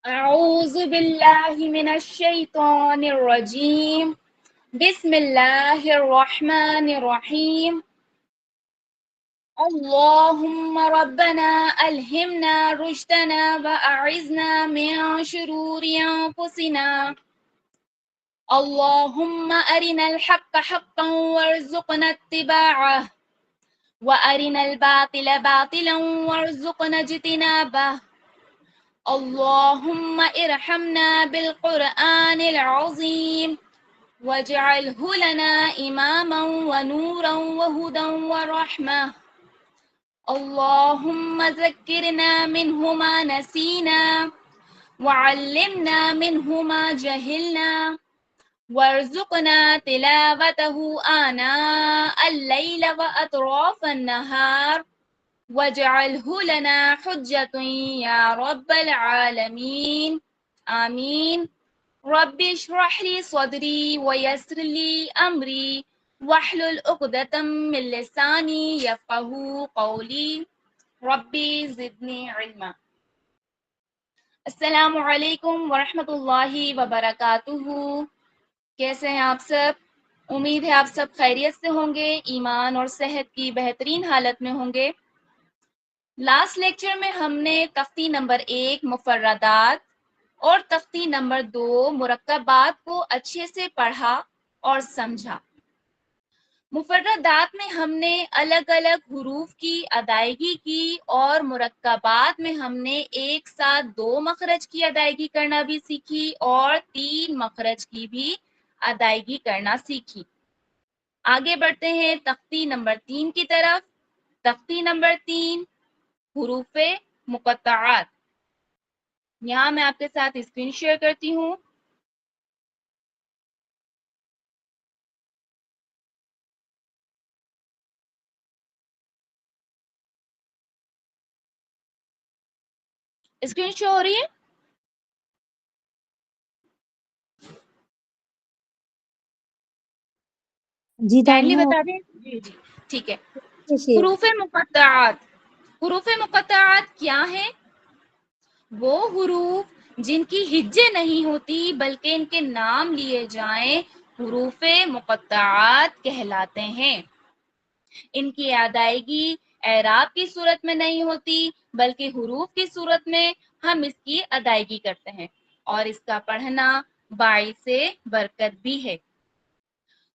أعوذ بالله من الشيطان الرجيم بسم الله الرحمن الرحيم اللهم ربنا ألهمنا رشدنا وأعذنا من شرور أنفسنا اللهم أرنا الحق حقا وارزقنا اتباعه وأرنا الباطل باطلا وارزقنا اجتنابه اللهم ارحمنا بالقرآن العظيم واجعله لنا إماما ونورا وهدى ورحمة اللهم ذكرنا منه ما نسينا وعلمنا منه ما جهلنا وارزقنا تلاوته آناء الليل وأطراف النهار واجعله لنا حجة يا رب العالمين آمين رب اشرح لي صدري ويسر لي أمري واحلل عقدة من لساني يفقه قولي ربي زدني علما. السلام علیکم ورحمۃ اللہ وبرکاتہ. کیسے ہیں آپ سب؟ امید ہے آپ سب خیریت سے ہوں گے، ایمان اور صحت کی بہترین حالت میں ہوں گے. لاسٹ لیکچر میں ہم نے تختی نمبر 1 مفردات اور تختی نمبر 2 مرکبات کو اچھے سے پڑھا اور سمجھا. مفردات میں ہم نے الگ الگ حروف کی ادائیگی کی اور مرکبات میں ہم نے ایک ساتھ 2 مخرج کی ادائیگی کرنا بھی سیکھی اور 3 مخرج کی بھی ادائیگی کرنا سیکھی. آگے بڑھتے ہیں تختی نمبر 3 کی طرف. تختی نمبر 3 حروف مقطعات. یہاں میں آپ کے ساتھ اسکرین شیئر کرتی ہوں. اسکرین شو ہو رہی ہے؟ جی کائنڈلی تانیہ بتا دیں. جی ٹھیک ہے. شیئر. حروف مقطعات. حروف مقطعات کیا ہیں؟ وہ حروف جن کی ہجے نہیں ہوتی بلکہ ان کے نام لیے جائیں حروف مقطعات کہلاتے ہیں. ان کی ادائیگی اعراب کی صورت میں نہیں ہوتی بلکہ حروف کی صورت میں ہم اس کی ادائیگی کرتے ہیں اور اس کا پڑھنا باعث برکت بھی ہے.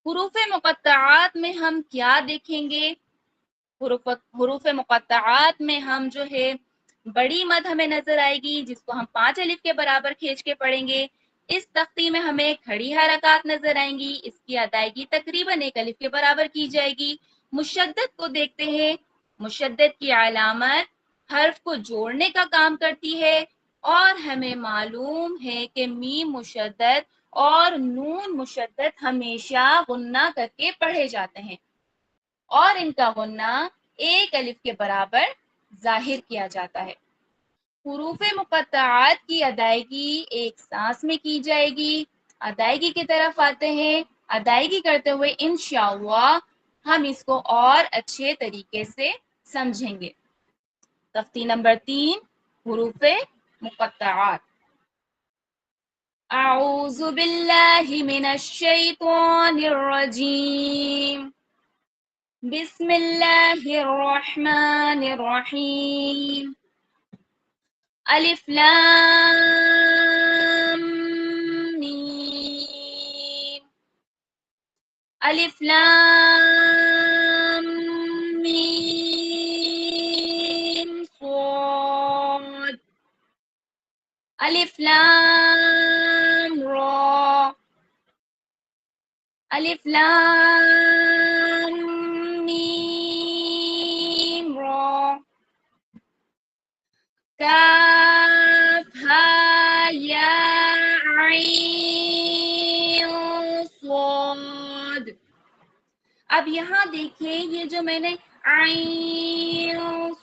حروف مقطعات میں ہم کیا دیکھیں گے؟ حروف مقطعات میں ہم جو ہے بڑی مد ہمیں نظر آئے گی جس کو ہم 5 الف کے برابر کھینچ کے پڑھیں گے. اس تختی میں ہمیں کھڑی حرکات نظر آئیں گی، اس کی ادائیگی تقریباً 1 الف کے برابر کی جائے گی. مشدد کو دیکھتے ہیں. مشدد کی علامت حرف کو جوڑنے کا کام کرتی ہے اور ہمیں معلوم ہے کہ میم مشدد اور نون مشدد ہمیشہ غنہ کر کے پڑھے جاتے ہیں اور ان کا غنہ 1 الف کے برابر ظاہر کیا جاتا ہے. حروف مقطعات کی ادائیگی ایک سانس میں کی جائے گی. ادائیگی کی طرف آتے ہیں. ادائیگی کرتے ہوئے انشاءاللہ ہم اس کو اور اچھے طریقے سے سمجھیں گے. تختی نمبر 3 حروف مقطعات. اعوذ باللہ من الشیطان الرجیم بسم اللہ الرحمن الرحیم. الف لام میم. الف لام میم صاد. الف لام را. الف لام میم را. کاف ہا یا عین صاد. اب یہاں دیکھیں یہ جو میں نے عین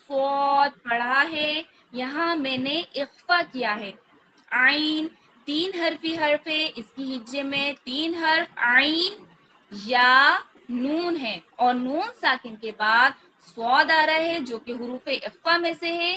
صاد پڑھا ہے یہاں میں نے اخفا کیا ہے. عین 3 حرفی حرف ہے. اس کی ہجے میں 3 حرف عین یا نون ہے اور نون ساکن کے بعد صاد آ رہا ہے جو کہ حروف اخفا میں سے ہے.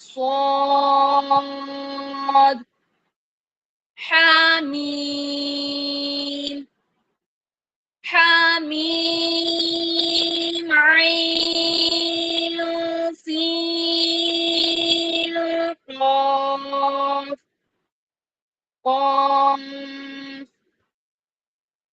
صاد حاميم حاميم عين سين قاف قاف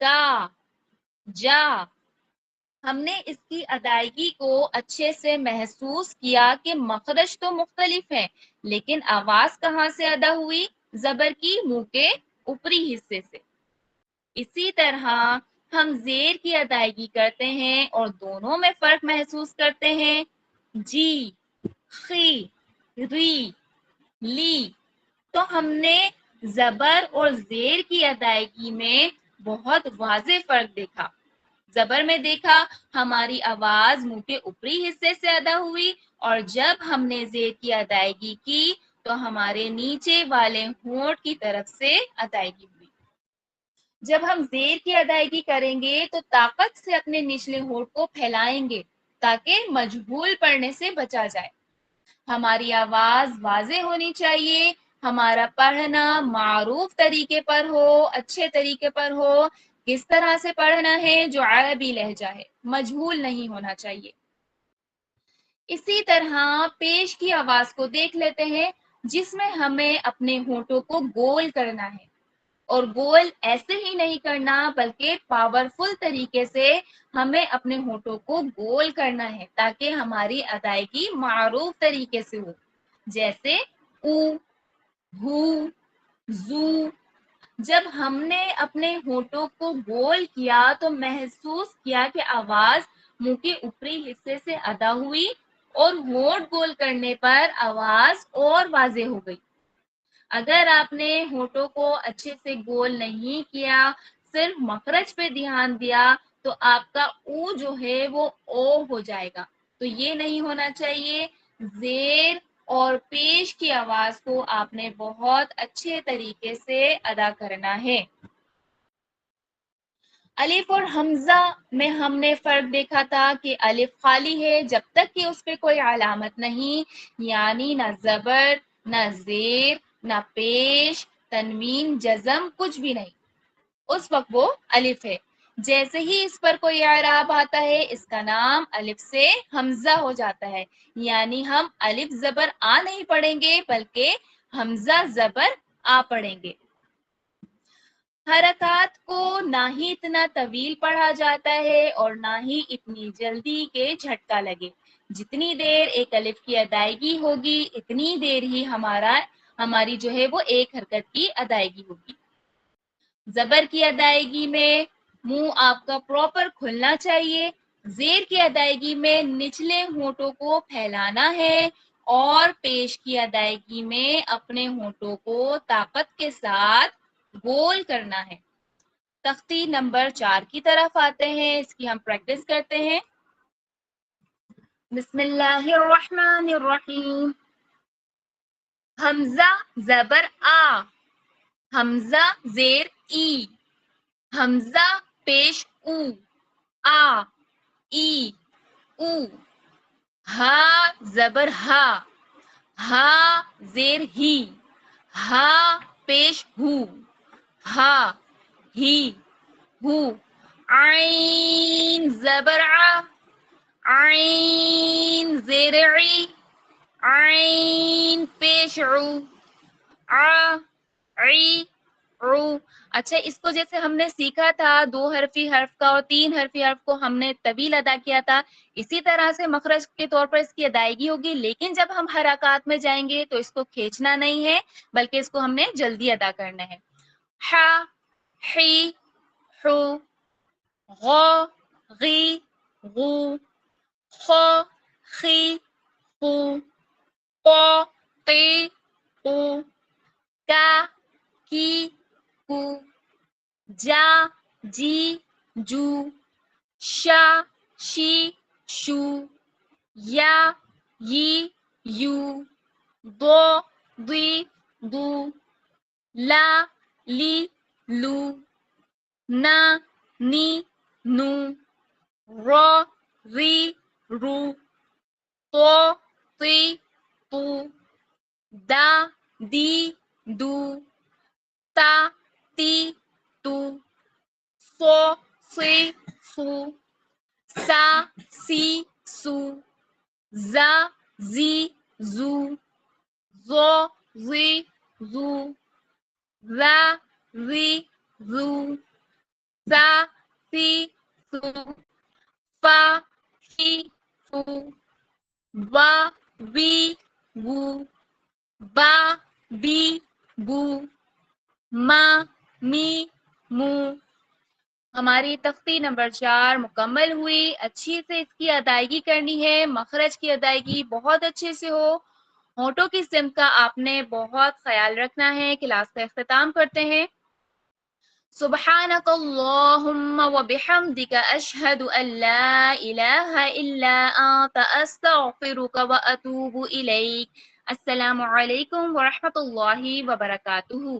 کا, جا. ہم نے اس کی ادائیگی کو اچھے سے محسوس کیا کہ مخرج تو مختلف ہے لیکن آواز کہاں سے ادا ہوئی؟ زبر کی منہ کے اوپری حصے سے. اسی طرح ہم زیر کی ادائیگی کرتے ہیں اور دونوں میں فرق محسوس کرتے ہیں. جی، خی، ری، لی. تو ہم نے زبر اور زیر کی ادائیگی میں بہت واضح فرق دیکھا. زبر میں دیکھا ہماری آواز منہ کے اوپری حصے سے ادا ہوئی اور جب ہم نے زیر کی ادائیگی کی تو ہمارے نیچے والے ہونٹ کی طرف سے ادائیگی ہوئی. جب ہم زیر کی ادائیگی کریں گے تو طاقت سے اپنے نچلے ہونٹ کو پھیلائیں گے تاکہ مجہول پڑھنے سے بچا جائے. ہماری آواز واضح ہونی چاہیے، ہمارا پڑھنا معروف طریقے پر ہو، اچھے طریقے پر ہو. کس طرح سے پڑھنا ہے؟ جو عربی لہجہ ہے، مجہول نہیں ہونا چاہیے. اسی طرح پیش کی آواز کو دیکھ لیتے ہیں جس میں ہمیں اپنے ہونٹوں کو گول کرنا ہے اور گول ایسے ہی نہیں کرنا بلکہ پاورفل طریقے سے ہمیں اپنے ہونٹوں کو گول کرنا ہے تاکہ ہماری ادائیگی معروف طریقے سے ہو. جیسے او، ہو، زو. جب ہم نے اپنے ہونٹوں کو گول کیا تو محسوس کیا کہ آواز منہ کے اوپری حصے سے ادا ہوئی اور ہونٹ گول کرنے پر آواز اور واضح ہو گئی. اگر آپ نے ہونٹوں کو اچھے سے گول نہیں کیا، صرف مخرج پہ دھیان دیا تو آپ کا او جو ہے وہ او ہو جائے گا. تو یہ نہیں ہونا چاہیے. زیر اور پیش کی آواز کو آپ نے بہت اچھے طریقے سے ادا کرنا ہے. الف اور حمزہ میں ہم نے فرق دیکھا تھا کہ الف خالی ہے جب تک کہ اس پہ کوئی علامت نہیں، یعنی نہ زبر، نہ زیر، نہ پیش، تنوین، جزم، کچھ بھی نہیں. اس وقت وہ الف ہے. جیسے ہی اس پر کوئی اعراب آتا ہے اس کا نام الف سے حمزہ ہو جاتا ہے، یعنی ہم الف زبر آ نہیں پڑھیں گے بلکہ حمزہ زبر آ پڑھیں گے. حرکات کو نہ ہی اتنا طویل پڑھا جاتا ہے اور نہ ہی اتنی جلدی کہ جھٹکا لگے. جتنی دیر ایک الف کی ادائیگی ہوگی اتنی دیر ہی ہماری جو ہے وہ ایک حرکت کی ادائیگی ہوگی. زبر کی ادائیگی میں منہ آپ کا پراپر کھلنا چاہیے. زیر کی ادائیگی میں نچلے ہونٹوں کو پھیلانا ہے اور پیش کی ادائیگی میں اپنے ہونٹوں کو طاقت کے ساتھ گول کرنا ہے. تختی نمبر 4 کی طرف آتے ہیں، اس کی ہم پریکٹس کرتے ہیں. بسم اللہ الرحمن الرحیم. حمزہ زبر آ، حمزہ زیر ای، حمزہ پیش او، آ، ای، او. ہا زبر ہا، ہا زیر ہی، ہا پیش ہو، ہا، ہی، ہو. عین زبر ع، عین زیر عی، عین پیش عو، ع، عی، عو. اچھا، اس کو جیسے ہم نے سیکھا تھا 2 حرفی حرف کا اور 3 حرفی حرف کو ہم نے طویل ادا کیا تھا، اسی طرح سے مخرج کے طور پر اس کی ادائیگی ہوگی. لیکن جب ہم حرکات میں جائیں گے تو اس کو کھینچنا نہیں ہے بلکہ اس کو ہم نے جلدی ادا کرنا ہے. ح، حی، حو، غ، غی، غو، خ، خی، خو، ق، قی، قو، کا، کی، کو، جا، جی، جو، شا، شی، شو، یا، ی، یو، ضو، ضی، ضو، لا، لی، لو، نا، نی، نو، را، ری، رو، طو، طی، طو، دا، دی، دو، تا، تی، تو، صو، صی، صو، سا، سی، سو، زا، زی، زو، ظو، ظی، ظو، ذا، ذی، ذو، سا سی سو فا فی فو وا وی وو با بی بو ما می مو۔ ہماری تختی نمبر 4 مکمل ہوئی۔ اچھی سے اس کی ادائیگی کرنی ہے، مخرج کی ادائیگی بہت اچھے سے ہو، ہونٹوں کی سمت کا آپ نے بہت خیال رکھنا ہے۔ کلاس کا اختتام کرتے ہیں۔ سبحانک اللہم وبحمدک اشہد ان لا الہ الا انت استغفرک واتوب الیک۔ السلام علیکم ورحمۃ اللہ وبرکاتہ۔